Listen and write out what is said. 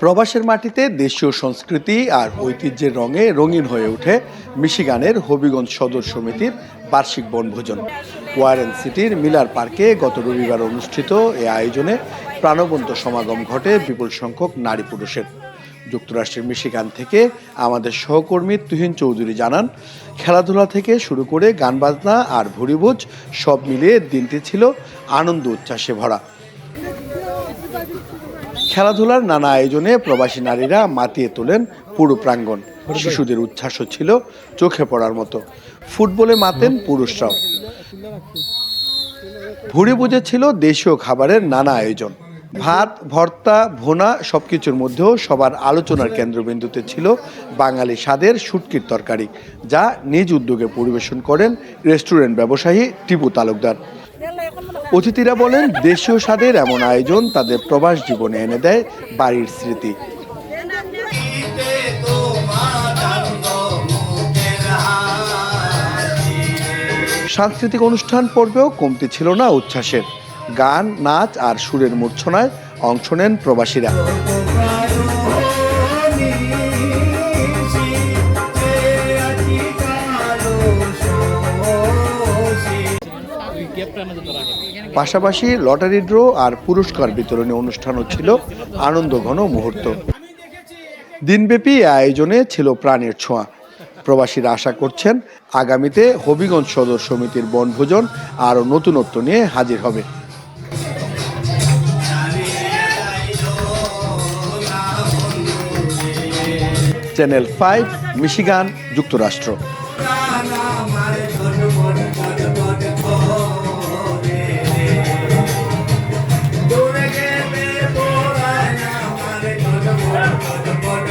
প্রবাসের মাটিতে দেশীয় সংস্কৃতি আর ঐতিহ্যের রঙে রঙিন হয়ে ওঠে মিশিগানের হবিগঞ্জ সদর সমিতির বার্ষিক বনভোজন। ওয়ারেন সিটির মিলার পার্কে গত রবিবার অনুষ্ঠিত এই আয়োজনে প্রাণবন্ত সমাগম ঘটে বিপুল সংখ্যক নারী পুরুষের। যুক্তরাষ্ট্রের মিশিগান থেকে আমাদের সহকর্মী তুহিন চৌধুরী জানান, খেলাধুলা থেকে শুরু করে গান বাজনা আর ভুরিভোজ সব মিলিয়ে দিনটি ছিল আনন্দ উচ্ছ্বাসে ভরা। খেলাধুলার নানা আয়োজনে প্রবাসী নারীরা মাতিয়ে তোলেন পুরো প্রাঙ্গণ। শিশুদের উচ্ছ্বাসও ছিল চোখে পড়ার মতো। ফুটবলে মাতেন পুরুষরাও। ভুরিভোজে ছিল দেশীয় খাবারের নানা আয়োজন। ভাত, ভর্তা, ভুনা সবকিছুর মধ্যেও সবার আলোচনার কেন্দ্রবিন্দুতে ছিল বাঙালি স্বাদের শুটকির তরকারি, যা নিজ উদ্যোগে পরিবেশন করেন রেস্টুরেন্ট ব্যবসায়ী টিপু তালুকদার। অতিথিরা বলেন, দেশীয় স্বাদের এমন আয়োজন তাদের প্রবাস জীবনে এনে দেয় বাড়ির স্মৃতি। সাংস্কৃতিক অনুষ্ঠান পর্বেও কমতি ছিল না উচ্ছ্বাসের। গান, নাচ আর সুরের মূর্ছনায় অংশ নেন প্রবাসীরা। পাশাপাশি লটারি ড্র আর পুরস্কার বিতরণী অনুষ্ঠানও ছিল আনন্দঘন মুহূর্ত। দিনব্যাপী আয়োজনে ছিল প্রাণের ছোঁয়া। প্রবাসীরা আশা করছেন, আগামীতে হবিগঞ্জ সদর সমিতির বনভোজন আরও নতুনত্ব নিয়ে হাজির হবে। চ্যানেল 5, মিশিগান, যুক্তরাষ্ট্র। What